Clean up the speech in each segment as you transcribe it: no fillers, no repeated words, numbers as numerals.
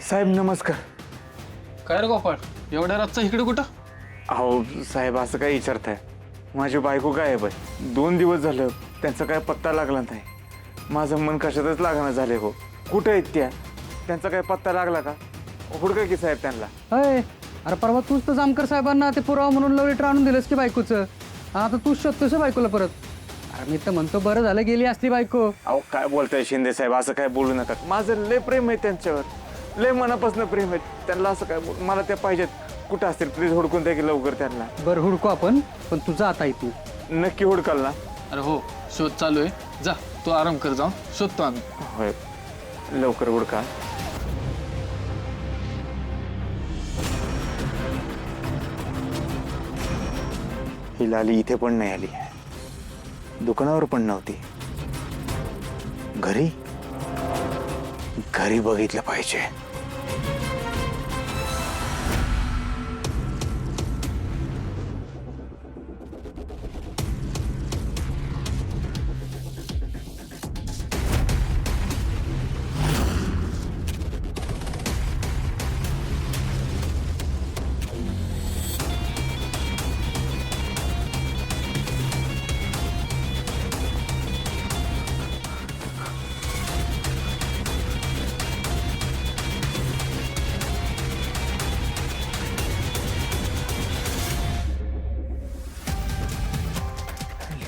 साहेब नमस्कार. काय रे गोपाळ, एवढ्या रातचा इकडे कुठं? अहो साहेब असं काय विचारताय? माझी बायको गायब आहे. 2 दिवस झालं त्यांचा काय पत्ता लागला नाही. माझं मन कशातच लागणार झाले हो. कुठं आहेत त्या? त्यांचा काय पत्ता लागला का? हुडका की साहेब त्यांना. अय अरे परवा तूच तर जामकर साहेबांना ते पुरावा म्हणून लव लेटर आणून दिलंस की बायकोचं. आता तूच शोधतोस बायकोला परत. अरे मी तर म्हणतो बरं झालं गेली असती बायको. अहो काय बोलताय शिंदे साहेब, असं काय बोलू नका. माझं लय प्रेम आहे त्यांच्यावर, लय मनापासून प्रेम आहे त्यांना. असं काय मला त्या पाहिजेत. कुठं असतील प्लीज हुडकून द्या की लवकर त्यांना. बरं हुडको आपण, पण तुझा आता इथून नक्की हुडकाल ना? अरे हो, शोध चालू आहे. जा तू आराम कर, जाऊन शोधतो आम्ही. होय लवकर हुडका. ही लाली इथे पण नाही आली, दुकानावर पण नव्हती. घरी घरी बघितलं पाहिजे.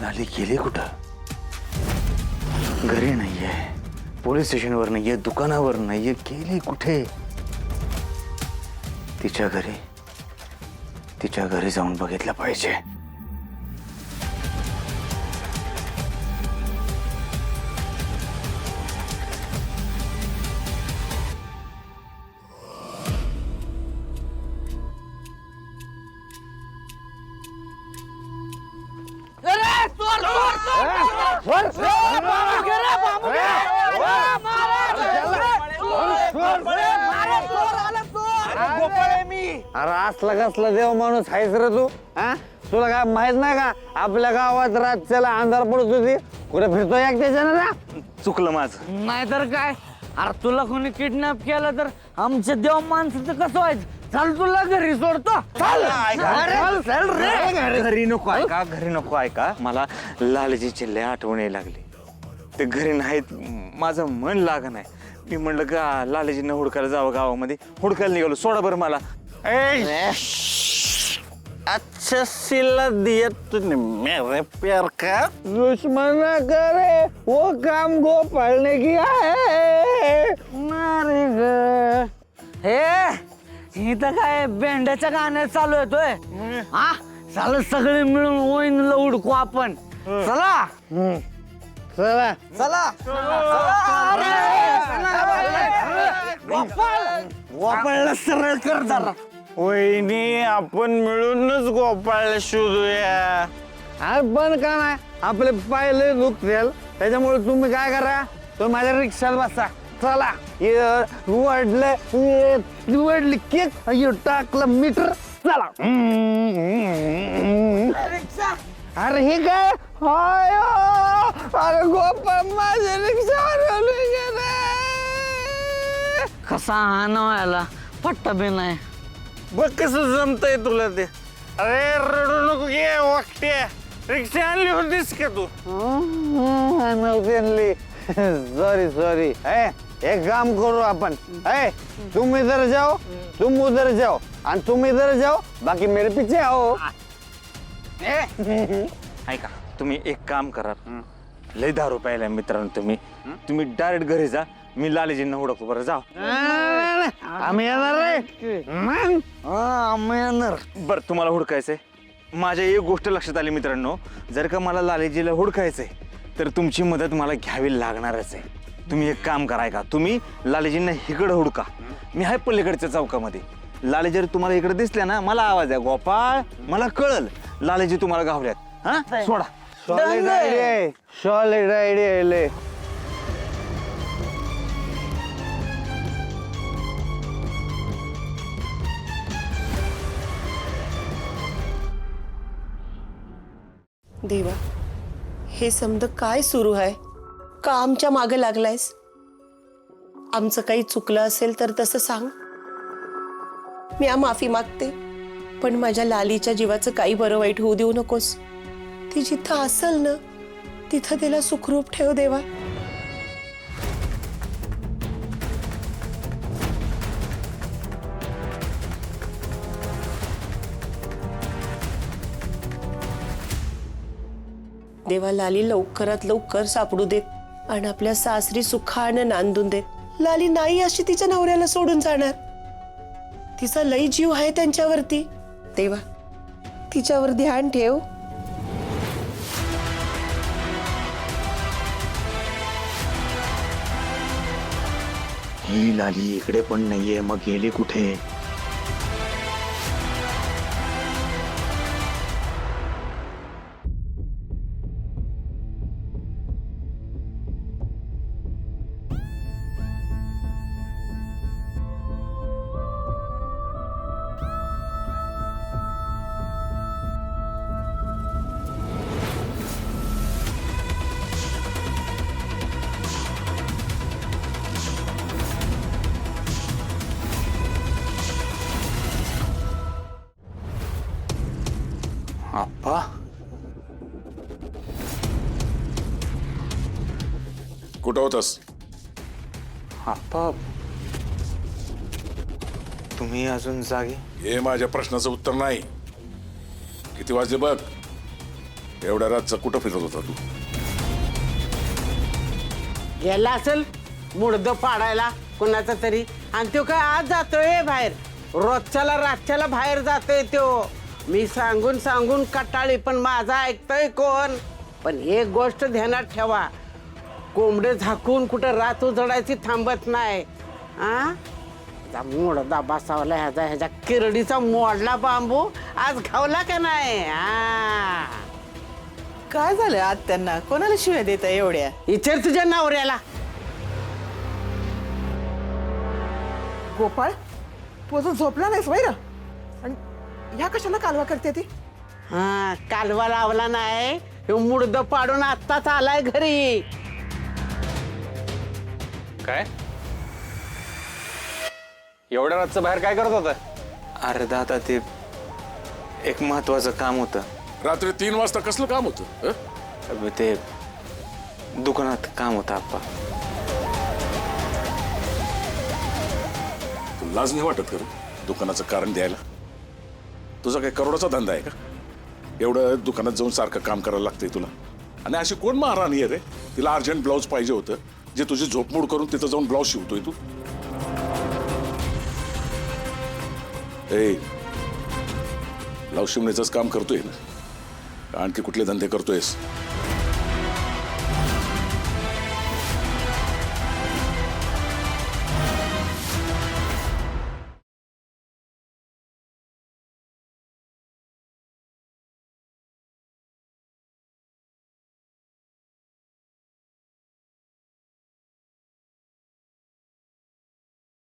लाली गेली कुठं? घरी नाहीये, पोलीस स्टेशनवर नाहीये, दुकानावर नाहीये. गेली कुठे? तिच्या घरी जाऊन बघितलं पाहिजे. अरे असला कसला देव माणूस आहेस रे तू? हा तुला काय माहित नाही का आपल्या गावात रातच्याला अंधार पडत होती, कुठे फिरतोय एकट्याच्यानं ना? चुकलं माझं. नाहीतर काय, अरे तुला कोणी किडनॅप केलं तर आमच्या देव माणसाचं कसं व्हायचं? चल तुला घरी सोडतो. घरी नको ऐका, घरी नको ऐका. मला लालजीची लय आठवण यायला लागली. ते घरी नाहीत, माझं मन लाग नाही. मी म्हणलं का लालजींना हुडकायला जावं गावामध्ये. हुडकायला निघालो. सोडा बरं मला. अच्छा सिला दिया तूने मेरे प्यार का दुश्मन करे वो काम गोपाल ने किया है. मारे ग हे इथं काय बेंड्याच्या गाण्यात चालू येतोय हा? चाल सगळे मिळून वहिनीला उडकू आपण. चला चला चला गोपाळला सरळ कर जरा. वहिनी आपण मिळूनच गोपाळला शोधूया. अरे पण का नाही, आपले पाय लय दुखतील. त्याच्यामुळे तुम्ही काय करा, तुम्ही माझ्या रिक्षात बसा. चला वडली केक टाकलं मीटर. चला अरे हे काय अरे गोपाळ माझ्या रिक्षावर कसा आणायला पट्टा बी नाही. बघ कसं जमतंय तुला ते. अरे रडू नको घे वाकटे. रिक्षा आणली होतीस का तू? नव्हती सॉरी. एक काम करू आपण. तुम इधर जाओ, तुम उधर जाओ, आणि तुम इधर जाओ, बाकी मेरे पीछे आओ. ऐका तुम्ही एक काम करा. लय दारू प्यायला मित्रांनो. तुम्ही डायरेक्ट घरी जा. मी लालजींना हुडकतो. बरं जाओ. आम्ही येणार रे. आम्ही येणार. बरं तुम्हाला हुडकायचंय. माझ्या एक गोष्ट लक्षात आली मित्रांनो, जर का मला लालजीला हुडकायचंय तर तुमची मदत मला घ्यावी लागणारच आहे. तुम्ही एक काम कराय का, तुम्ही लालजींना इकडं हुडका. मी आहे पलीकडच्या चौकामध्ये. लालजी जर तुम्हाला इकडे दिसल्या ना, मला आवाज द्या. गोपाळ मला कळल लालजी तुम्हाला गावल्यात. हा सोडा. Solid idea. देवा, हे समद काय सुरू आहे? का आमच्या मागे लागलायस? आमचं काही चुकलं असेल तर तसं सांग. मी माफी मागते, पण माझ्या लालीच्या जीवाचं काही बरं वाईट होऊ देऊ नकोस. ती जिथं असेल ना तिथं तिला सुखरूप ठेव देवा. देवा लाली लवकरात लवकर सापडू देत आणि आपल्या सासरी सुखानं नांदून देत. लाली नाही अशी तिच्या नवऱ्याला सोडून जाणार. तिचा लई जीव आहे त्यांच्यावरती. देवा तिच्यावर ध्यान ठेव. ही लाली इकडे पण नाहीये, मग गेली कुठे? आप्पा, कुठं होतस? आप्पा, तुम्ही अजून जागे? हे माझ्या प्रश्नाचं उत्तर नाही. किती वाजले बघ? एवढ्या रातचं कुठं फिरत होता तू? गेला असेल मुडदं पाडायला कुणाचा तरी, आणि तो काय आज जातोय बाहेर? रोजच्याला रातच्याला बाहेर जातोय तो. मी सांगून सांगून कटाळी, पण माझा ऐकतोय कोण? पण एक गोष्ट ध्यानात ठेवा, कोंबडे झाकून कुठं रात उजडायची थांबत नाही. आ मोडदा बसावला ह्याच्या किरडीचा मोडला बांबू आज घावला का नाही? काय झालं आज त्यांना? कोणाला शिव्या देता एवढ्या? विचार तुझ्या नवऱ्याला. गोपाळ, तू अजून झोपला नाहीस वैरा? आणि ह्या कशाला कालवा करते ती? कालवा लावला नाही, हे मुडद पाडून आत्ताच आलाय घरी. काय एवढ्या रातचं बाहेर काय करत होता? अरे दादा, ते एक महत्वाचं काम होतं. रात्री 3 वाजता कसलं काम होतं? हं? ते दुकानात काम होतं आप्पा. तुला लाज नाही वाटत करू दुकानाचं कारण द्यायला? तुझा काही करोडाचा धंदा आहे का? एवढं दुकानात जाऊन सारखं काम करायला लागतंय तुला? आणि अशी कोण महाराणी आहे रे? तिला अर्जंट ब्लाऊज पाहिजे होतं, जे तुझी झोपमोड करून तिथं जाऊन ब्लाऊज शिवतोय तू? ए, ब्लाऊज शिवण्याचंच काम करतोय ना? आणखी कुठले धंदे करतोयस?